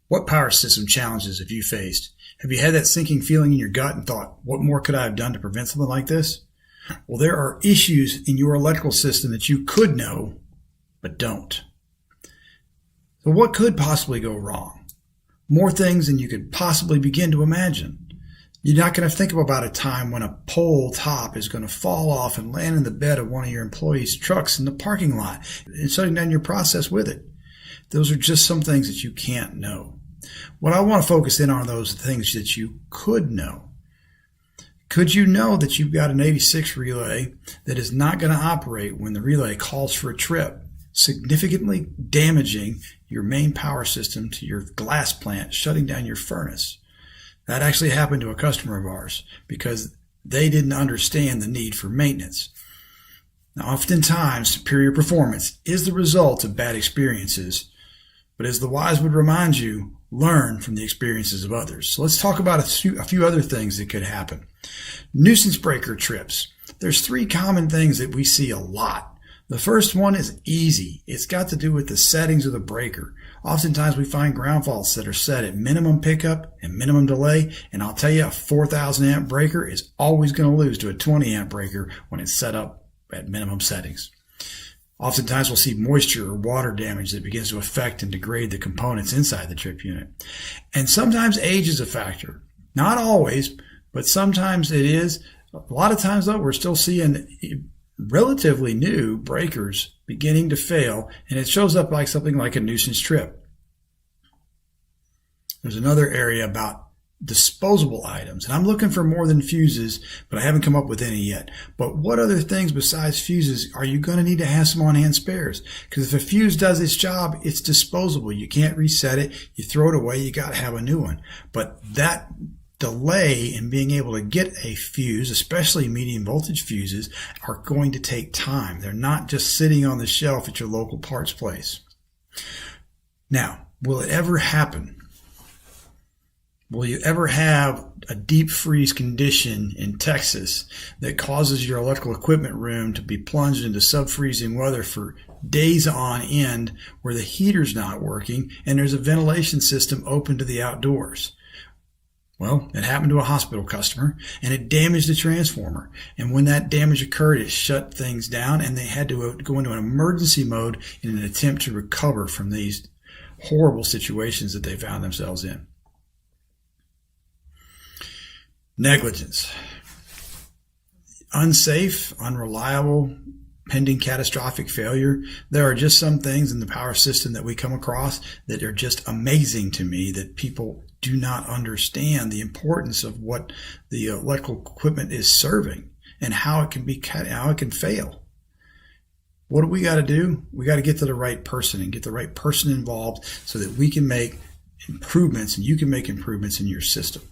What power system challenges have you faced? Have you had that sinking feeling in your gut and thought, what more could I have done to prevent something like this? Well, there are issues in your electrical system that you could know, but don't. So what could possibly go wrong? More things than you could possibly begin to imagine. You're not going to think about a time when a pole top is going to fall off and land in the bed of one of your employees' trucks in the parking lot and shutting down your process with it. Those are just some things that you can't know. What I want to focus in on are those things that you could know. Could you know that you've got an 86 relay that is not going to operate when the relay calls for a trip, significantly damaging your main power system to your glass plant, shutting down your furnace? That actually happened to a customer of ours because they didn't understand the need for maintenance. Now, oftentimes, superior performance is the result of bad experiences, but as the wise would remind you, learn from the experiences of others. So let's talk about a few other things that could happen. Nuisance breaker trips. There's three common things that we see a lot. The first one is easy. It's got to do with the settings of the breaker. Oftentimes we find ground faults that are set at minimum pickup and minimum delay, and I'll tell you, a 4,000 amp breaker is always going to lose to a 20 amp breaker when it's set up at minimum settings. Oftentimes we'll see moisture or water damage that begins to affect and degrade the components inside the trip unit. And sometimes age is a factor. Not always, but sometimes it is. A lot of times though, we're still seeing relatively new breakers beginning to fail, and it shows up like something like a nuisance trip. There's another area about disposable items, and I'm looking for more than fuses, but I haven't come up with any yet. But what other things besides fuses are you going to need to have some on-hand spares? Because if a fuse does its job, it's disposable. You can't reset it. You throw it away. You got to have a new one. But that delay in being able to get a fuse, especially medium voltage fuses, are going to take time. They're not just sitting on the shelf at your local parts place. Now, will it ever happen? Will you ever have a deep freeze condition in Texas that causes your electrical equipment room to be plunged into sub-freezing weather for days on end where the heater's not working and there's a ventilation system open to the outdoors? Well, it happened to a hospital customer and it damaged the transformer. And when that damage occurred, it shut things down and they had to go into an emergency mode in an attempt to recover from these horrible situations that they found themselves in. Negligence. Unsafe, unreliable, pending catastrophic failure. There are just some things in the power system that we come across that are just amazing to me, that people do not understand the importance of what the electrical equipment is serving and how it can fail. What do we got to do? We got to get to the right person and get the right person involved so that we can make improvements and you can make improvements in your system.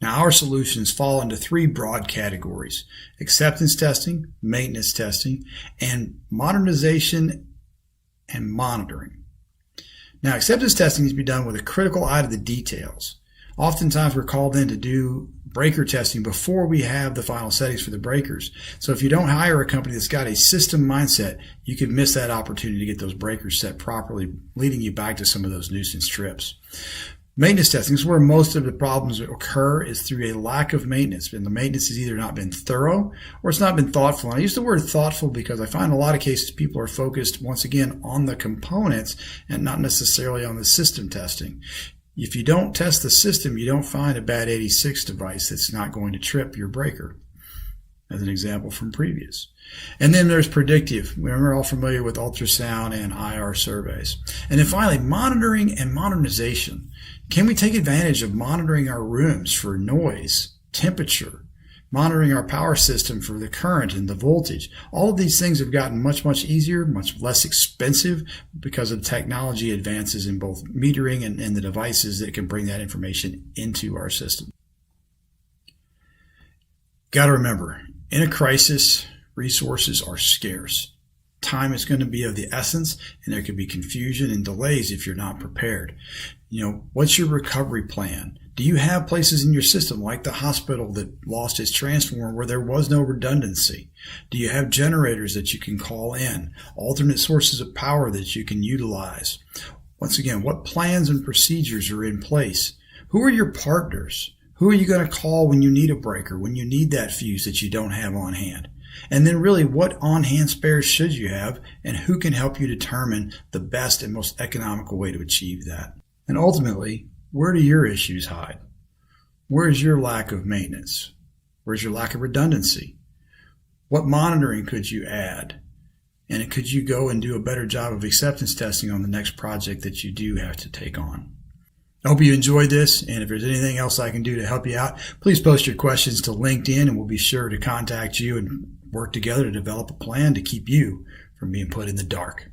Now, our solutions fall into three broad categories: acceptance testing, maintenance testing, and modernization and monitoring. Now, acceptance testing needs to be done with a critical eye to the details. Oftentimes, we're called in to do breaker testing before we have the final settings for the breakers. So if you don't hire a company that's got a system mindset, you could miss that opportunity to get those breakers set properly, leading you back to some of those nuisance trips. Maintenance testing is where most of the problems occur, is through a lack of maintenance. And the maintenance has either not been thorough or it's not been thoughtful. And I use the word thoughtful because I find a lot of cases people are focused, once again, on the components and not necessarily on the system testing. If you don't test the system, you don't find a bad 86 device that's not going to trip your breaker, as an example from previous. And then there's predictive. We're all familiar with ultrasound and IR surveys. And then finally, monitoring and modernization. Can we take advantage of monitoring our rooms for noise, temperature, monitoring our power system for the current and the voltage? All of these things have gotten much, much easier, much less expensive because of technology advances in both metering and the devices that can bring that information into our system. Got to remember, in a crisis, resources are scarce. Time is going to be of the essence, and there could be confusion and delays if you're not prepared. What's your recovery plan? Do you have places in your system like the hospital that lost its transformer where there was no redundancy? Do you have generators that you can call in? Alternate sources of power that you can utilize? Once again, what plans and procedures are in place? Who are your partners? Who are you going to call when you need a breaker, when you need that fuse that you don't have on hand? And then really, what on-hand spares should you have, and who can help you determine the best and most economical way to achieve that? And ultimately, where do your issues hide? Where is your lack of maintenance? Where's your lack of redundancy? What monitoring could you add? And could you go and do a better job of acceptance testing on the next project that you do have to take on? I hope you enjoyed this, and if there's anything else I can do to help you out, please post your questions to LinkedIn, and we'll be sure to contact you and work together to develop a plan to keep you from being put in the dark.